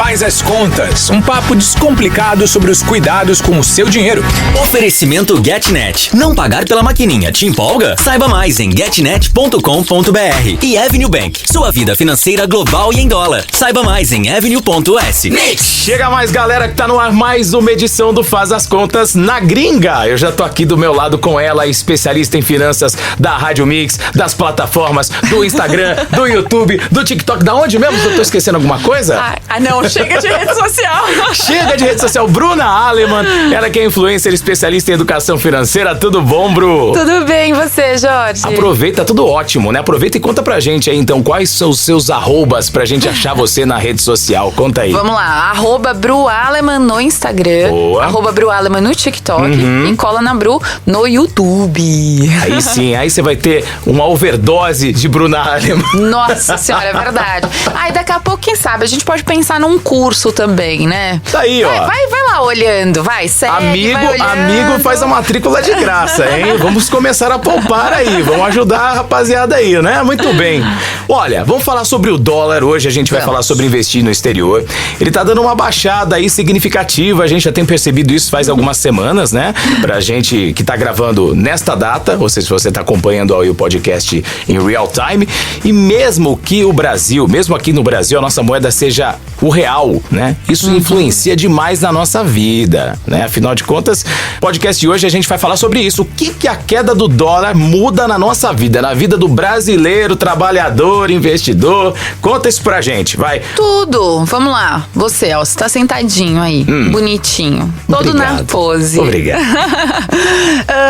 Faz as Contas, um papo descomplicado sobre os cuidados com o seu dinheiro. Oferecimento GetNet. Não pagar pela maquininha te empolga? Saiba mais em getnet.com.br. E Avenue Bank, sua vida financeira global e em dólar. Saiba mais em avenue.us. Chega mais, galera, que tá no ar mais uma edição do Faz as Contas na gringa. Eu já tô aqui do meu lado com ela, especialista em finanças da Rádio Mix, das plataformas, do Instagram, do YouTube, do TikTok. Da onde mesmo? Eu tô esquecendo alguma coisa? Não, chega de rede social. Chega de rede social. Bruna Aleman, ela que é influencer especialista em educação financeira. Tudo bom, Bru? Tudo bem, e você, Jorge? Aproveita, tudo ótimo, né? Aproveita e conta pra gente aí, então, quais são os seus arrobas pra gente achar você na rede social. Conta aí. Vamos lá, @BruAleman no Instagram, Boa. @BruAleman no TikTok e cola na Bru no YouTube. Aí sim, aí você vai ter uma overdose de Bruna Aleman. Nossa senhora, é verdade. E daqui a pouco, quem sabe, a gente pode pensar num curso também, né? Tá aí, ó. Vai lá olhando, segue, Amigo faz a matrícula de graça, hein? Vamos começar a poupar aí, vamos ajudar a rapaziada aí, né? Muito bem. Olha, vamos falar sobre o dólar hoje, a gente vai falar sobre investir no exterior. Ele tá dando uma baixada aí significativa, a gente já tem percebido isso faz algumas semanas, né? Pra gente que tá gravando nesta data, ou seja, se você tá acompanhando aí o podcast em real time, e mesmo que o Brasil, mesmo aqui no Brasil, a nossa moeda seja o real, né? Isso influencia demais na nossa vida, né? Afinal de contas, podcast de hoje a gente vai falar sobre isso. O que a queda do dólar muda na nossa vida, na vida do brasileiro, trabalhador, investidor? Conta isso pra gente, vai. Tudo. Vamos lá. Você tá sentadinho aí, bonitinho, todo Obrigado. na pose. Obrigado.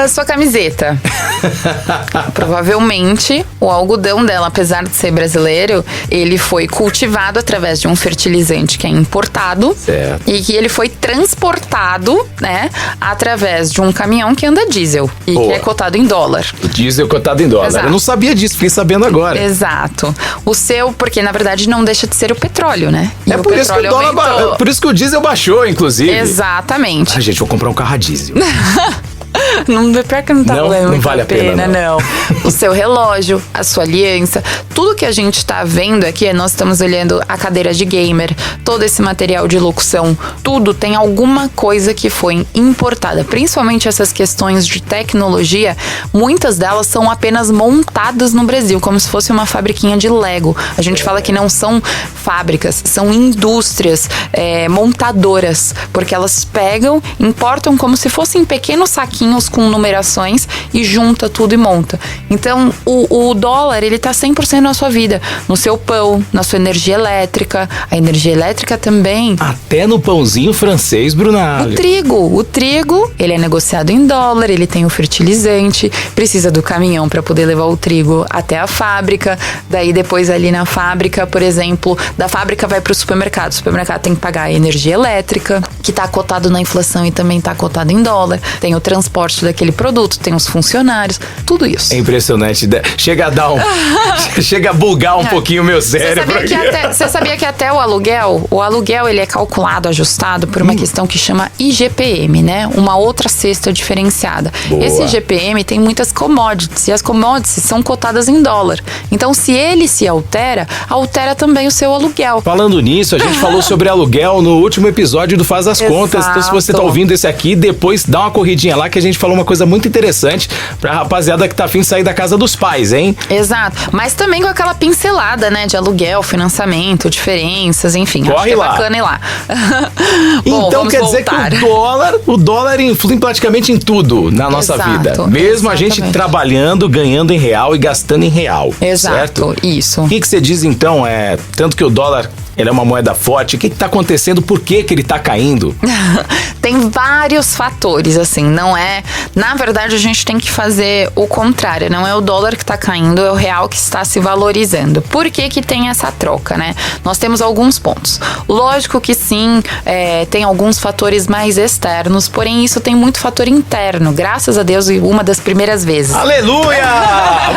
Sua camiseta. Provavelmente o algodão dela, apesar de ser brasileiro, ele foi cultivado através de um fertilizante que é importado. Certo. E que ele foi transportado, né, através de um caminhão que anda diesel e que é cotado em dólar. O diesel cotado em dólar. Exato. Eu não sabia disso, fiquei sabendo agora. Exato. O seu, porque na verdade não deixa de ser o petróleo, né? E Por isso que o dólar, por isso que o diesel baixou, inclusive. Exatamente. Gente, vou comprar um carro a diesel. Não, pior que não tá valendo não muito vale a pena, não. O seu relógio, a sua aliança, tudo que a gente tá vendo aqui, nós estamos olhando a cadeira de gamer, todo esse material de locução, tudo tem alguma coisa que foi importada. Principalmente essas questões de tecnologia, muitas delas são apenas montadas no Brasil, como se fosse uma fabriquinha de Lego. A gente fala que não são fábricas, são indústrias montadoras, porque elas pegam, importam como se fossem pequenos saquinhos com numerações e junta tudo e monta. Então, o dólar, ele tá 100% na sua vida, no seu pão, na sua energia elétrica, a energia elétrica também. Até no pãozinho francês, Bruna. O trigo, ele é negociado em dólar, ele tem o fertilizante, precisa do caminhão para poder levar o trigo até a fábrica, daí depois ali na fábrica, por exemplo, da fábrica vai pro supermercado, o supermercado tem que pagar a energia elétrica, que tá cotado na inflação e também tá cotado em dólar, tem o transporte daquele produto, tem os funcionários, tudo isso. É impressionante, chega a dar chega a bugar um pouquinho o meu cérebro. Você sabia que até o aluguel ele é calculado, ajustado por uma questão que chama IGPM, né? Uma outra cesta diferenciada. Boa. Esse IGPM tem muitas commodities e as commodities são cotadas em dólar. Então, se ele se altera também o seu aluguel. Falando nisso, a gente falou sobre aluguel no último episódio do Faz as Contas. Então, se você tá ouvindo esse aqui, depois dá uma corridinha lá que a gente falou uma coisa muito interessante pra rapaziada que tá afim de sair da casa dos pais, hein? Exato. Mas também com aquela pincelada, né? De aluguel, financiamento, diferenças, enfim. Corre acho que é lá. bacana ir lá. Então quer dizer que o dólar influi praticamente em tudo na nossa vida. Mesmo a gente trabalhando, ganhando em real e gastando em real. Exato, certo? Isso. O que você diz então? Tanto que o dólar, ele é uma moeda forte. O que tá acontecendo? Por que ele tá caindo? Tem vários fatores, assim, não é... Na verdade, a gente tem que fazer o contrário. Não é o dólar que tá caindo, é o real que está se valorizando. Por que tem essa troca, né? Nós temos alguns pontos. Lógico que sim, tem alguns fatores mais externos, porém isso tem muito fator interno. Graças a Deus, uma das primeiras vezes. Aleluia!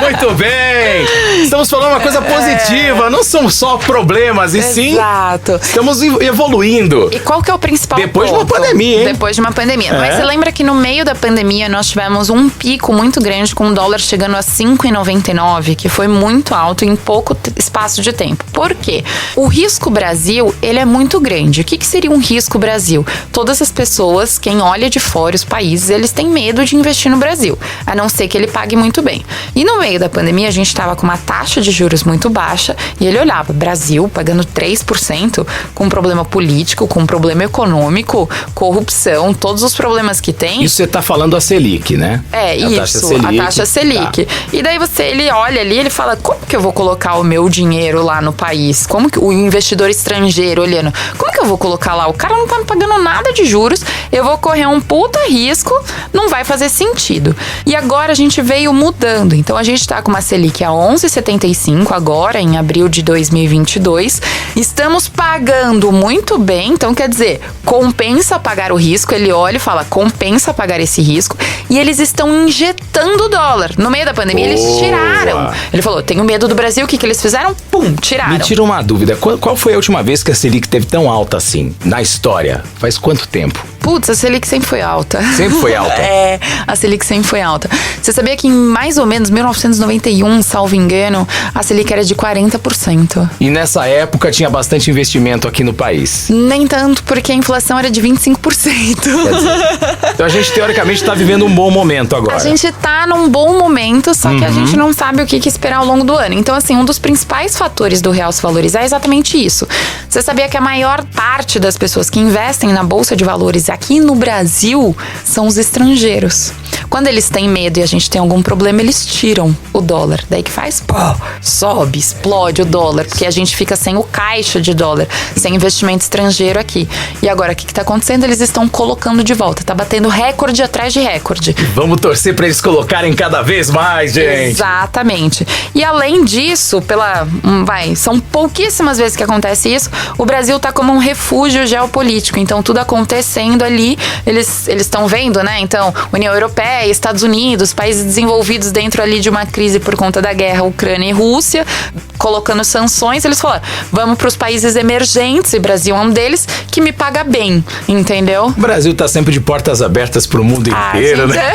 Muito bem! Estamos falando uma coisa positiva, não são só problemas, e sim... Exato. Estamos evoluindo. E qual que é o principal Depois ponto? De uma pandemia, hein? Depois de uma pandemia. Mas você lembra que no meio da pandemia pandemia, nós tivemos um pico muito grande com o dólar chegando a 5,99, que foi muito alto em pouco espaço de tempo. Por quê? O risco Brasil, ele é muito grande. O que seria um risco Brasil? Todas as pessoas, quem olha de fora os países, eles têm medo de investir no Brasil, a não ser que ele pague muito bem. E no meio da pandemia, a gente estava com uma taxa de juros muito baixa e ele olhava, Brasil pagando 3%, com problema político, com problema econômico, corrupção, todos os problemas que tem. Isso você tá falando a Selic, né? A taxa Selic. Tá. E daí ele olha ali, ele fala, como que eu vou colocar o meu dinheiro lá no país? Como que o investidor estrangeiro olhando, como que eu vou colocar lá? O cara não tá me pagando nada de juros, eu vou correr um puta risco, não vai fazer sentido. E agora a gente veio mudando. Então a gente tá com uma Selic a 11,75 agora, em abril de 2022. Estamos pagando muito bem, então quer dizer, compensa pagar o risco. Ele olha e fala, compensa pagar esse risco. E eles estão injetando dólar. No meio da pandemia, eles tiraram. Ele falou, tenho medo do Brasil, o que eles fizeram? Pum, tiraram. Me tira uma dúvida, qual foi a última vez que a Selic teve tão alta assim, na história? Faz quanto tempo? Putz, a Selic sempre foi alta. Sempre foi alta? A Selic sempre foi alta. Você sabia que em mais ou menos 1991, salvo engano, a Selic era de 40%. E nessa época tinha bastante investimento aqui no país? Nem tanto, porque a inflação era de 25%. Então a gente, teoricamente, está vivendo um bom momento agora. A gente tá num bom momento, só que a gente não sabe o que esperar ao longo do ano. Então, assim, um dos principais fatores do real se valorizar é exatamente isso. Você sabia que a maior parte das pessoas que investem na Bolsa de Valores aqui no Brasil são os estrangeiros. Quando eles têm medo e a gente tem algum problema, eles tiram o dólar. Daí que faz, pô, sobe, explode o dólar, porque a gente fica sem o caixa de dólar, sem investimento estrangeiro aqui. E agora, o que tá acontecendo? Eles estão colocando de volta. Tá batendo recorde atrás de recorde. Vamos torcer pra eles colocarem cada vez mais, gente. Exatamente. E além disso, são pouquíssimas vezes que acontece isso, o Brasil tá como um refúgio geopolítico. Então, tudo acontecendo ali, eles estão vendo, né? Então, União Europeia, Estados Unidos, países desenvolvidos dentro ali de uma crise por conta da guerra Ucrânia e Rússia, colocando sanções, eles falaram, vamos para os países emergentes, e Brasil é um deles, que me paga bem, entendeu? O Brasil tá sempre de portas abertas pro mundo inteiro, né?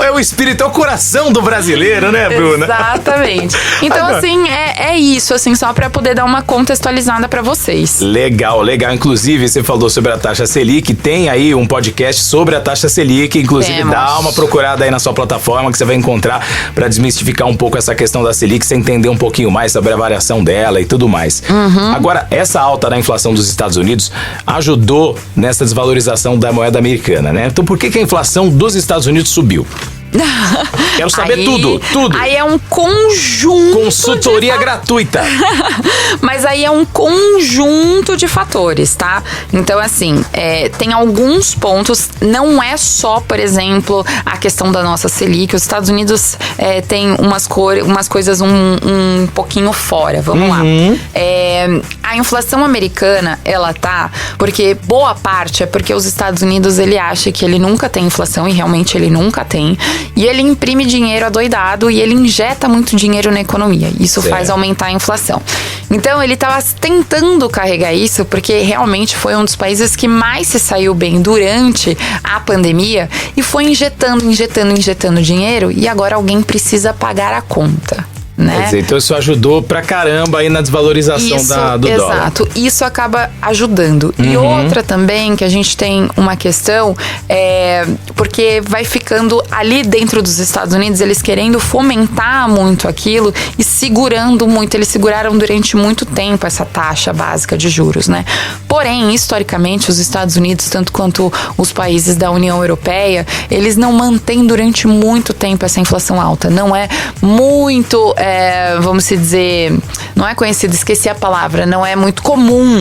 É o espírito, é o coração do brasileiro, né, Bruna? Exatamente. Então, agora, assim, é isso, assim, só para poder dar uma contextualizada para vocês. Legal. Inclusive, você falou sobre a taxa Selic, tem aí um podcast sobre a taxa Selic, inclusive dá uma procurada aí na sua plataforma que você vai encontrar para desmistificar um pouco essa questão da Selic, você entender um pouquinho mais sobre a variação dela e tudo mais. Agora, essa alta da inflação dos Estados Unidos ajudou nessa desvalorização da moeda americana, né? Então, por que a inflação dos Estados Unidos subiu? Quero saber tudo. Aí é um conjunto. Consultoria gratuita. Mas aí é um conjunto de fatores, tá? Então, assim, tem alguns pontos. Não é só, por exemplo, a questão da nossa Selic. Os Estados Unidos tem umas coisas um pouquinho fora. Vamos lá. A inflação americana, ela tá... Porque boa parte é porque os Estados Unidos, ele acha que ele nunca tem inflação, e realmente ele nunca tem. E ele imprime dinheiro adoidado e ele injeta muito dinheiro na economia. Isso faz aumentar a inflação. Então, ele estava tentando carregar isso porque realmente foi um dos países que mais se saiu bem durante a pandemia e foi injetando dinheiro, e agora alguém precisa pagar a conta. Né? Quer dizer, então isso ajudou pra caramba aí na desvalorização do dólar. Exato, isso acaba ajudando. E outra também, que a gente tem uma questão, porque vai ficando ali dentro dos Estados Unidos, eles querendo fomentar muito aquilo e segurando muito. Eles seguraram durante muito tempo essa taxa básica de juros, né? Porém, historicamente, os Estados Unidos, tanto quanto os países da União Europeia, eles não mantêm durante muito tempo essa inflação alta. Não é muito... vamos dizer, não é conhecido, esqueci a palavra, não é muito comum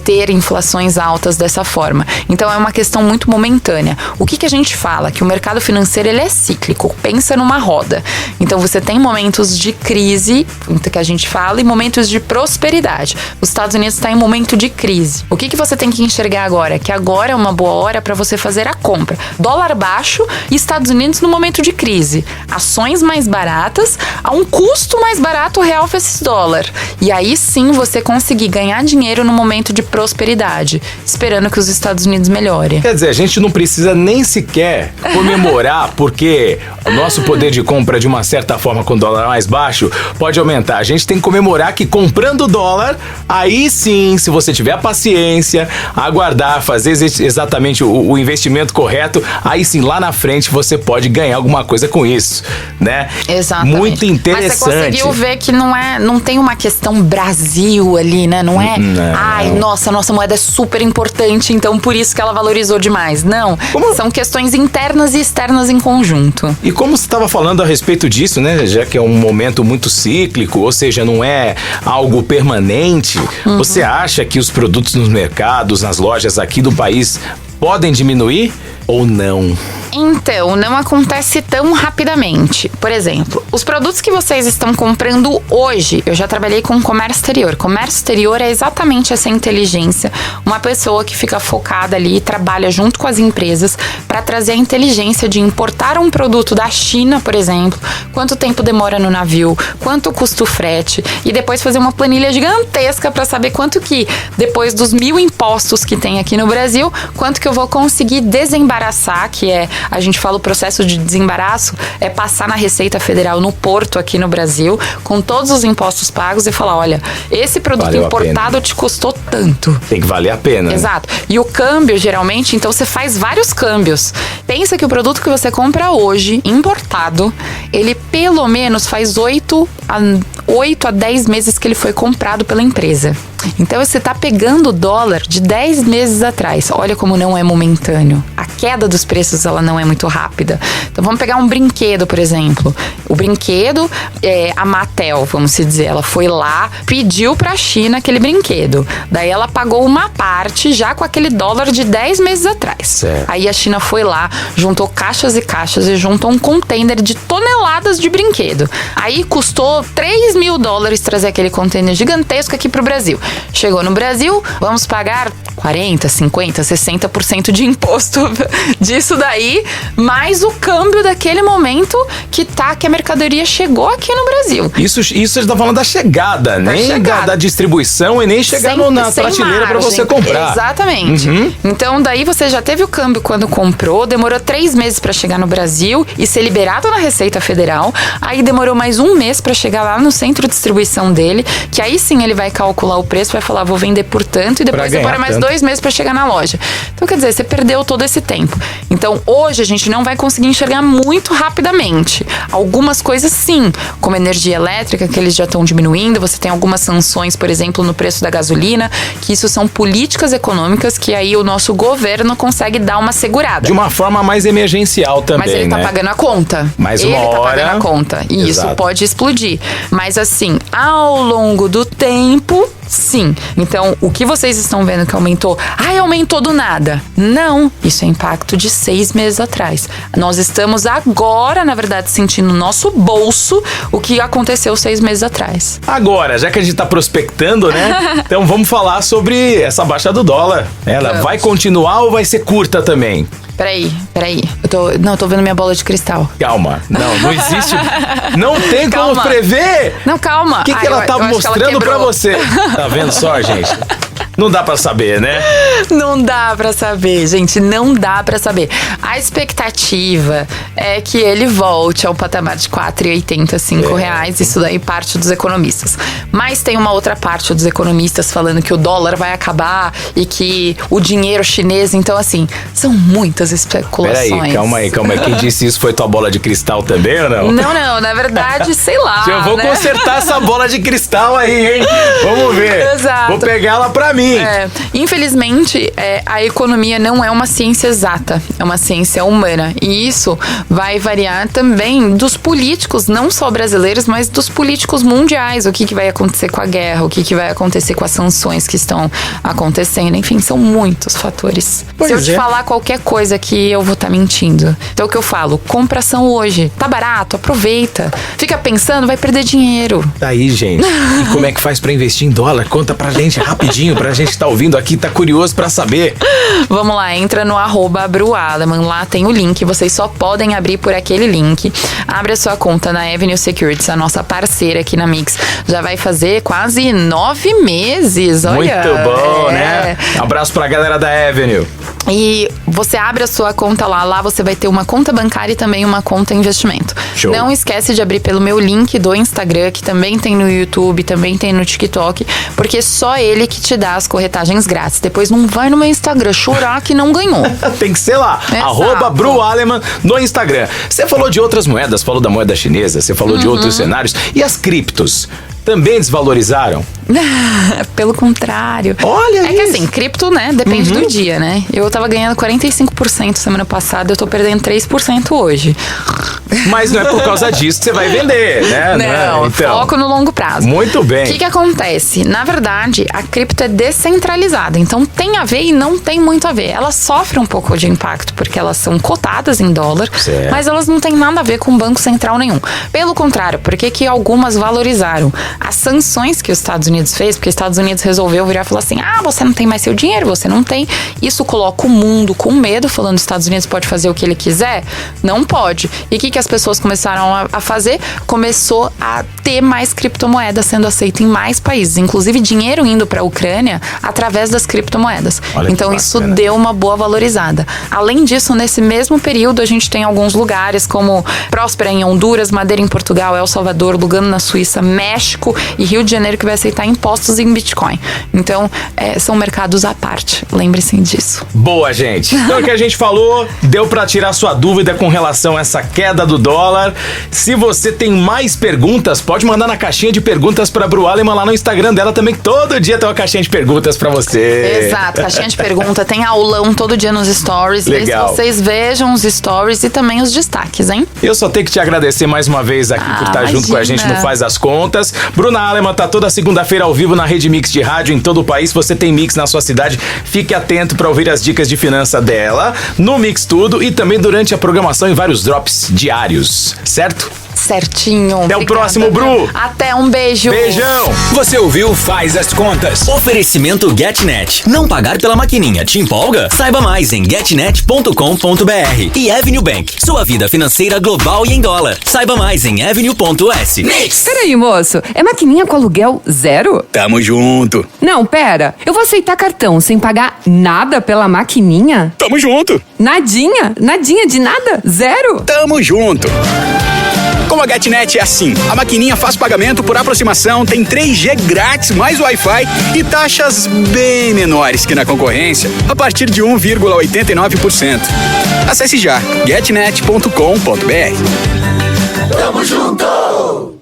ter inflações altas dessa forma. Então é uma questão muito momentânea. O que a gente fala? Que o mercado financeiro, ele é cíclico, pensa numa roda. Então você tem momentos de crise, que a gente fala, e momentos de prosperidade. Os Estados Unidos está em momento de crise. O que você tem que enxergar agora? Que agora é uma boa hora para você fazer a compra. Dólar baixo e Estados Unidos no momento de crise. Ações mais baratas a um custo mais barato real versus dólar. E aí sim você conseguir ganhar dinheiro no momento de prosperidade, esperando que os Estados Unidos melhorem. Quer dizer, a gente não precisa nem sequer comemorar porque o nosso poder de compra, de uma certa forma, com o dólar mais baixo, pode aumentar. A gente tem que comemorar que comprando dólar, aí sim, se você tiver a paciência, aguardar, fazer exatamente o investimento correto, aí sim, lá na frente, você pode ganhar alguma coisa com isso, né? Exatamente. Muito interessante. Mas você conseguiu ver que não tem uma questão Brasil ali, né? Não é, ai, nossa moeda é super importante, então por isso que ela valorizou demais. Não, são questões internas e externas em conjunto. E como você estava falando a respeito disso, né? Já que é um momento muito cíclico, ou seja, não é algo permanente, você acha que os produtos nos mercados, nas lojas aqui do país podem diminuir ou não? Então, não acontece tão rapidamente. Por exemplo, os produtos que vocês estão comprando hoje, eu já trabalhei com comércio exterior. Comércio exterior é exatamente essa inteligência. Uma pessoa que fica focada ali e trabalha junto com as empresas para trazer a inteligência de importar um produto da China, por exemplo, quanto tempo demora no navio, quanto custa o frete, e depois fazer uma planilha gigantesca para saber quanto que, depois dos 1000 impostos que tem aqui no Brasil, quanto que eu vou conseguir desembaraçar, que é, a gente fala o processo de desembaraço, é passar na Receita Federal no porto aqui no Brasil, com todos os impostos pagos e falar, olha, esse produto Valeu importado te custou tanto. Tem que valer a pena. Exato. E o câmbio, geralmente, então você faz vários câmbios. Pensa que o produto que você compra hoje, importado, ele pelo menos faz 8 a 10 meses que ele foi comprado pela empresa. Então você está pegando o dólar de 10 meses atrás. Olha como não é momentâneo. A queda dos preços, ela não é muito rápida. Então vamos pegar um brinquedo, por exemplo. O brinquedo, a Mattel, vamos dizer, ela foi lá, pediu para a China aquele brinquedo. Daí ela pagou uma parte já com aquele dólar de 10 meses atrás. Certo. Aí a China foi lá, juntou caixas e caixas e juntou um container de toneladas de brinquedo. Aí custou $3.000 trazer aquele container gigantesco aqui pro Brasil. Chegou no Brasil, vamos pagar 40, 50, 60% de imposto disso daí, mais o câmbio daquele momento que a mercadoria chegou aqui no Brasil. Isso você tá falando da chegada, nem da distribuição e nem chegar na prateleira para você comprar. Exatamente. Então daí você já teve o câmbio quando comprou, demorou 3 meses para chegar no Brasil e ser liberado na Receita Federal, aí demorou mais 1 mês para chegar lá no centro de distribuição dele, que aí sim ele vai calcular o preço, vai falar, vou vender por tanto, e depois demora mais 2 meses para chegar na loja. Então quer dizer, você perdeu todo esse tempo. Então hoje a gente não vai conseguir enxergar muito rapidamente. Algumas coisas sim, como energia elétrica, que eles já estão diminuindo, você tem algumas sanções, por exemplo, no preço da gasolina, que isso são políticas econômicas que aí o nosso governo consegue dar uma segurada. De uma forma mais emergencial também, mas ele tá pagando a conta. Mais uma hora. Ele tá pagando a conta. E isso pode explodir. Mas assim, ao longo do tempo, sim. Então, o que vocês estão vendo que aumentou? Aumentou do nada. Não, isso é impacto de 6 meses atrás. Nós estamos agora, na verdade, sentindo no nosso bolso o que aconteceu 6 meses atrás. Agora, já que a gente tá prospectando, né? Então vamos falar sobre essa baixa do dólar. Ela vai continuar ou vai ser curta também? Peraí. Eu tô vendo minha bola de cristal. Calma. Não existe. Não tem como prever. Não, calma. O que ela tá mostrando pra você? Tá vendo só, gente? Não dá pra saber, né? Não dá pra saber, gente. Não dá pra saber. A expectativa é que ele volte ao patamar de R$4,85. Isso daí parte dos economistas. Mas tem uma outra parte dos economistas falando que o dólar vai acabar e que o dinheiro chinês... Então, assim, são muitas especulações. Peraí, calma aí. Quem disse isso foi tua bola de cristal também ou não? Não. Na verdade, sei lá, eu vou consertar essa bola de cristal aí, hein? Vamos ver. Exato. Vou pegar ela pra mim. Infelizmente, Gente, a economia não é uma ciência exata, é uma ciência humana. E isso vai variar também dos políticos, não só brasileiros, mas dos políticos mundiais. O que vai acontecer com a guerra, o que vai acontecer com as sanções que estão acontecendo. Enfim, são muitos fatores. Pois Se eu te falar qualquer coisa aqui, eu vou estar mentindo. Então, o que eu falo? Compra ação hoje. Tá barato, aproveita. Fica pensando, vai perder dinheiro. Tá aí, gente. E como é que faz pra investir em dólar? Conta pra gente rapidinho, pra gente que tá ouvindo aqui, tá curioso pra saber. Vamos lá, entra no @BruAleman, lá tem o link, vocês só podem abrir por aquele link. Abre a sua conta na Avenue Securities, a nossa parceira aqui na Mix. Já vai fazer quase 9 meses, olha. Muito bom, né? Abraço pra galera da Avenue. E você abre a sua conta lá você vai ter uma conta bancária e também uma conta investimento. Show. Não esquece de abrir pelo meu link do Instagram, que também tem no YouTube, também tem no TikTok, porque só ele que te dá as corretagens grátis. Depois não vai no meu Instagram chorar que não ganhou. Tem que ser lá, Exato. @BruAleman no Instagram. Você falou de outras moedas, falou da moeda chinesa, você falou de outros cenários. E as criptos? Também desvalorizaram? Pelo contrário. Olha É que assim, cripto, né, depende do dia, né? Eu tava ganhando 45% semana passada, eu tô perdendo 3% hoje. Mas não é por causa disso que você vai vender, né? Não, Então, foco no longo prazo. muito bem. O que acontece? Na verdade, a cripto é descentralizada, então tem a ver e não tem muito a ver. Elas sofrem um pouco de impacto porque elas são cotadas em dólar, Certo. mas elas não têm nada a ver com banco central nenhum. Pelo contrário, porque que algumas valorizaram? As sanções que os Estados Unidos fez, porque os Estados Unidos resolveu virar e falar assim, você não tem mais seu dinheiro, você não tem. Isso coloca o mundo com medo, falando que os Estados Unidos pode fazer o que ele quiser? Não pode. E o que as pessoas começaram a fazer? Começou a ter mais criptomoedas sendo aceita em mais países, inclusive dinheiro indo para a Ucrânia através das criptomoedas. Olha que Então isso bacana. deu uma boa valorizada. Além disso, nesse mesmo período, a gente tem alguns lugares como Próspera em Honduras, Madeira em Portugal, El Salvador, Lugano na Suíça, México e Rio de Janeiro que vai aceitar impostos em Bitcoin. Então, são mercados à parte. Lembre-se disso. Boa, gente. Então, o que a gente falou, deu pra tirar sua dúvida com relação a essa queda do dólar. Se você tem mais perguntas, pode mandar na caixinha de perguntas pra BruAleman lá no Instagram dela também. Todo dia tem uma caixinha de perguntas pra você. Exato, caixinha de pergunta, tem aulão todo dia nos stories. Legal. Vocês vejam os stories e também os destaques, hein? Eu só tenho que te agradecer mais uma vez aqui por estar junto com a gente no Faz as Contas. Bruna Aleman tá toda segunda-feira ao vivo na Rede Mix de rádio em todo o país. Se você tem Mix na sua cidade, fique atento para ouvir as dicas de finança dela no Mix Tudo e também durante a programação em vários drops diários, certo? Certinho. Até o Obrigada, próximo, Bru. Até, um beijo. Beijão. Você ouviu Faz as Contas. Oferecimento GetNet. Não pagar pela maquininha te empolga? Saiba mais em getnet.com.br. E Avenue Bank. Sua vida financeira global e em dólar. Saiba mais em avenue.s. Mix. Peraí, moço. É maquininha com aluguel zero? Tamo junto. Não, pera. Eu vou aceitar cartão sem pagar nada pela maquininha? Tamo junto. Nadinha? Nadinha de nada? Zero? Tamo junto. Com a GetNet é assim, a maquininha faz pagamento por aproximação, tem 3G grátis mais Wi-Fi e taxas bem menores que na concorrência, a partir de 1,89%. Acesse já, getnet.com.br. Tamo junto!